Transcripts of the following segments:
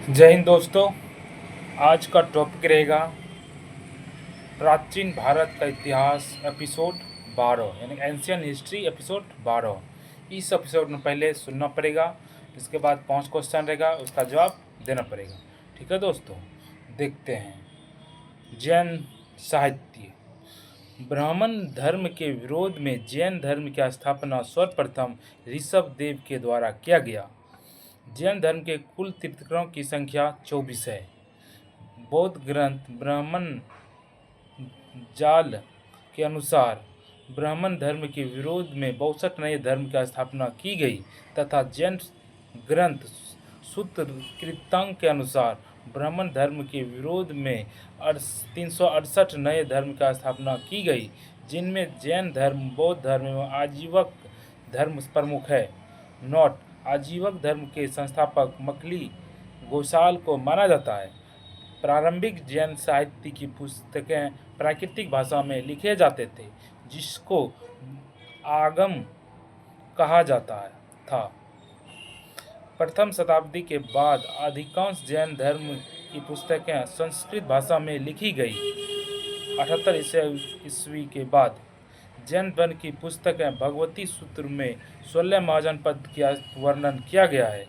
जय हिंद दोस्तों। आज का टॉपिक रहेगा प्राचीन भारत का इतिहास एपिसोड 12 यानी एंशियन हिस्ट्री एपिसोड 12। इस एपिसोड में पहले सुनना पड़ेगा, इसके बाद 5 क्वेश्चन रहेगा, उसका जवाब देना पड़ेगा। ठीक है दोस्तों, देखते हैं। जैन साहित्य। ब्राह्मण धर्म के विरोध में जैन धर्म की स्थापना सर्वप्रथम ऋषभ देव के द्वारा किया गया। जैन धर्म के कुल तीर्थंकरों की संख्या 24 है। बौद्ध ग्रंथ ब्राह्मण जाल के अनुसार ब्राह्मण धर्म के विरोध में 62 नए धर्म की स्थापना की गई तथा जैन ग्रंथ सूत्र कृतांक के अनुसार ब्राह्मण धर्म के विरोध में 368 नए धर्म की स्थापना की गई, जिनमें जैन धर्म, बौद्ध धर्म एवं आजीवक धर्म प्रमुख है। नोट: आजीवक धर्म के संस्थापक मखली गोसाल को माना जाता है। प्रारंभिक जैन साहित्य की पुस्तकें प्राकृतिक भाषा में लिखे जाते थे, जिसको आगम कहा जाता था। प्रथम शताब्दी के बाद अधिकांश जैन धर्म की पुस्तकें संस्कृत भाषा में लिखी गई। 78 ईस्वी के बाद जैन धर्म की पुस्तकें भगवती सूत्र में 16 महाजन पद का वर्णन किया गया है।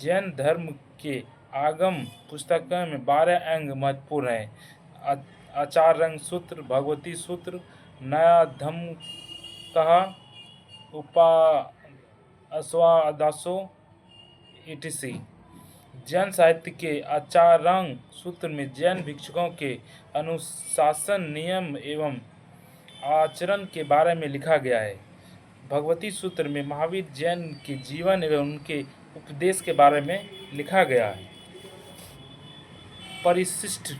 जैन धर्म के आगम पुस्तकों में 12 अंग महत्वपूर्ण हैं: आचार रंग सूत्र, भगवती सूत्र, नया धम्म कहा, उपा अश्वादासो etc। जैन साहित्य के आचारांग सूत्र में जैन भिक्षुकों के अनुशासन, नियम एवं आचरण के बारे में लिखा गया है। भगवती सूत्र में महावीर जैन के जीवन एवं उनके उपदेश के बारे में लिखा गया है। परिशिष्ट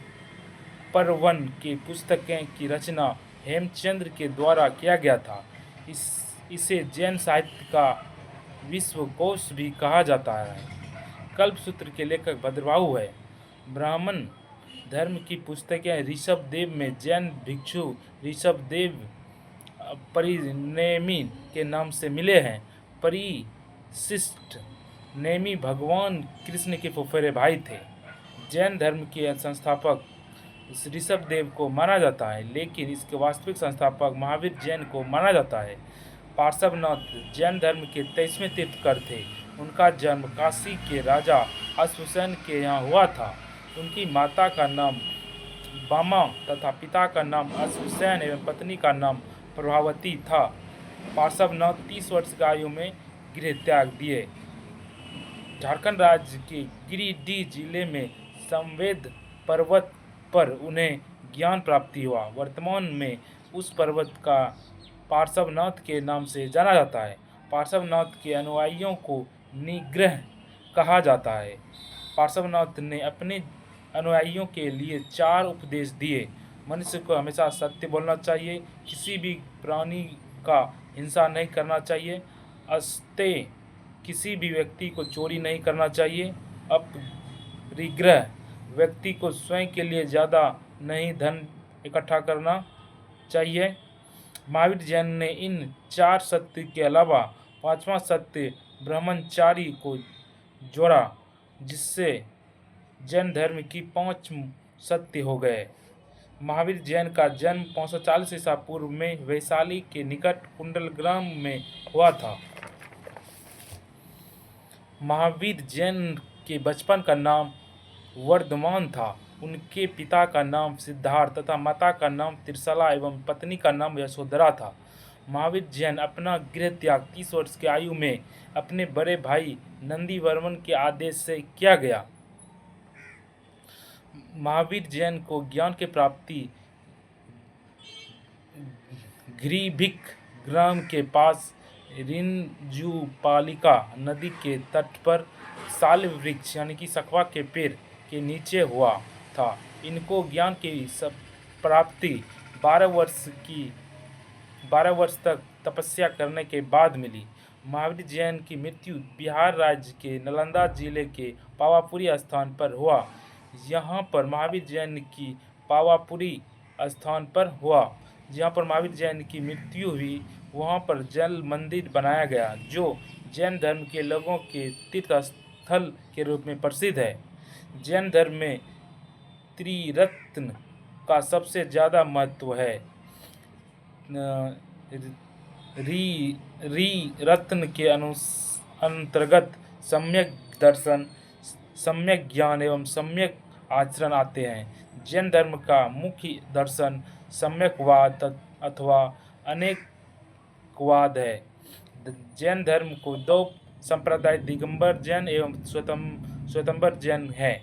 पर्वन की पुस्तकें की रचना हेमचंद्र के द्वारा किया गया था। इसे जैन साहित्य का विश्वकोश भी कहा जाता है। कल्पसूत्र के लेखक भद्रबाहु है। ब्राह्मण धर्म की पुस्तकें ऋषभ देव में जैन भिक्षु ऋषभ देव परिनेमी के नाम से मिले हैं। परिशिष्ट नेमी भगवान कृष्ण के फुफेरे भाई थे। जैन धर्म के संस्थापक ऋषभ देव को माना जाता है, लेकिन इसके वास्तविक संस्थापक महावीर जैन को माना जाता है। पार्श्वनाथ जैन धर्म के 23वें तीर्थंकर थे। उनका जन्म काशी के राजा अश्वसेन के यहाँ हुआ था। उनकी माता का नाम बामा तथा पिता का नाम अश्वसेन एवं पत्नी का नाम प्रभावती था। पार्श्वनाथ 30 वर्ष की आयु में गृह त्याग दिए। झारखंड राज्य के गिरिडीह जिले में संवेद पर्वत पर उन्हें ज्ञान प्राप्ति हुआ। वर्तमान में उस पर्वत का पार्श्वनाथ के नाम से जाना जाता है। पार्श्वनाथ के अनुयायियों को निग्रह कहा जाता है। पार्श्वनाथ ने अपने अनुयायियों के लिए 4 उपदेश दिए। मनुष्य को हमेशा सत्य बोलना चाहिए, किसी भी प्राणी का हिंसा नहीं करना चाहिए, अस्तेय किसी भी व्यक्ति को चोरी नहीं करना चाहिए, अपरिग्रह व्यक्ति को स्वयं के लिए ज़्यादा नहीं धन इकट्ठा करना चाहिए। महावीर जैन ने इन 4 सत्य के अलावा 5वां सत्य ब्रह्मचारी को जोड़ा, जिससे जैन धर्म की 5 सत्य हो गए। महावीर जैन का जन्म 540 ईसा पूर्व में वैशाली के निकट कुंडलग्राम में हुआ था। महावीर जैन के बचपन का नाम वर्धमान था। उनके पिता का नाम सिद्धार्थ तथा माता का नाम त्रिशला एवं पत्नी का नाम यशोधरा था। महावीर जैन अपना गृह त्याग 30 वर्ष की आयु में अपने बड़े भाई नंदीवर्मन के आदेश से किया गया। महावीर जैन को ज्ञान की प्राप्ति घ्रीभिक ग्राम के पास रिंजुपालिका नदी के तट पर साल वृक्ष यानी कि सखवा के पेड़ के नीचे हुआ था। इनको ज्ञान की प्राप्ति 12 वर्ष तक तपस्या करने के बाद मिली। महावीर जैन की मृत्यु बिहार राज्य के नालंदा जिले के पावापुरी स्थान पर हुआ। यहाँ पर महावीर जैन की पावापुरी स्थान पर हुआ जहाँ पर महावीर जैन की मृत्यु हुई, वहाँ पर जल मंदिर बनाया गया, जो जैन धर्म के लोगों के तीर्थ स्थल के रूप में प्रसिद्ध है। जैन धर्म में त्रिरत्न का सबसे ज़्यादा महत्व है। री रत्न के अंतर्गत सम्यक दर्शन, सम्यक ज्ञान एवं सम्यक आचरण आते हैं। जैन धर्म का मुख्य दर्शन सम्यकवाद अथवा अनेकवाद है। जैन धर्म को दो संप्रदाय दिगंबर जैन एवं श्वेतंबर जैन है।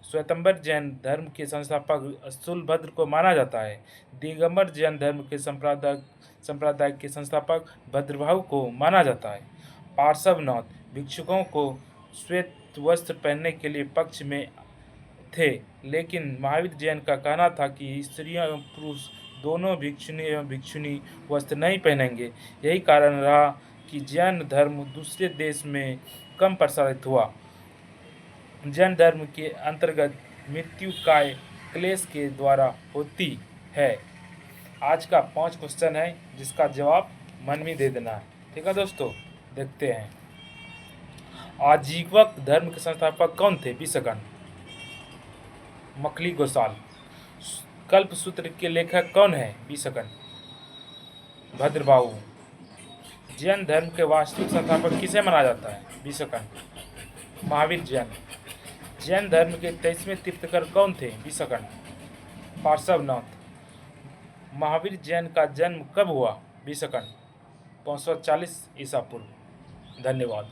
श्वेतंबर जैन धर्म के संस्थापक स्थूलभद्र को माना जाता है। दिगंबर जैन धर्म के संप्रदाय के संस्थापक भद्रभाव को माना जाता है। पार्श्वनाथ भिक्षुकों को श्वेत वस्त्र पहनने के लिए पक्ष में थे, लेकिन महावीर जैन का कहना था कि स्त्रियां एवं पुरुष दोनों भिक्षुनी एवं भिक्षुनी वस्त्र नहीं पहनेंगे। यही कारण रहा कि जैन धर्म दूसरे देश में कम प्रसारित हुआ। जैन धर्म के अंतर्गत मृत्यु काय क्लेश के द्वारा होती है। आज का 5 क्वेश्चन है जिसका जवाब मन में दे देना है। ठीक है दोस्तों, देखते हैं। आजीवक धर्म के संस्थापक कौन थे? विसगण। मखली गोसाल। कल्प सूत्र के लेखक कौन है? विसगण। भद्रबाहु। जैन धर्म के वास्तविक संस्थापक किसे माना जाता है? विसगण। महावीर जैन। जैन धर्म के 23वें तीर्थकर कौन थे? विसगण। पार्श्वनाथ। महावीर जैन का जन्म कब हुआ? विसगण। 540 ईसा पूर्व। धन्यवाद।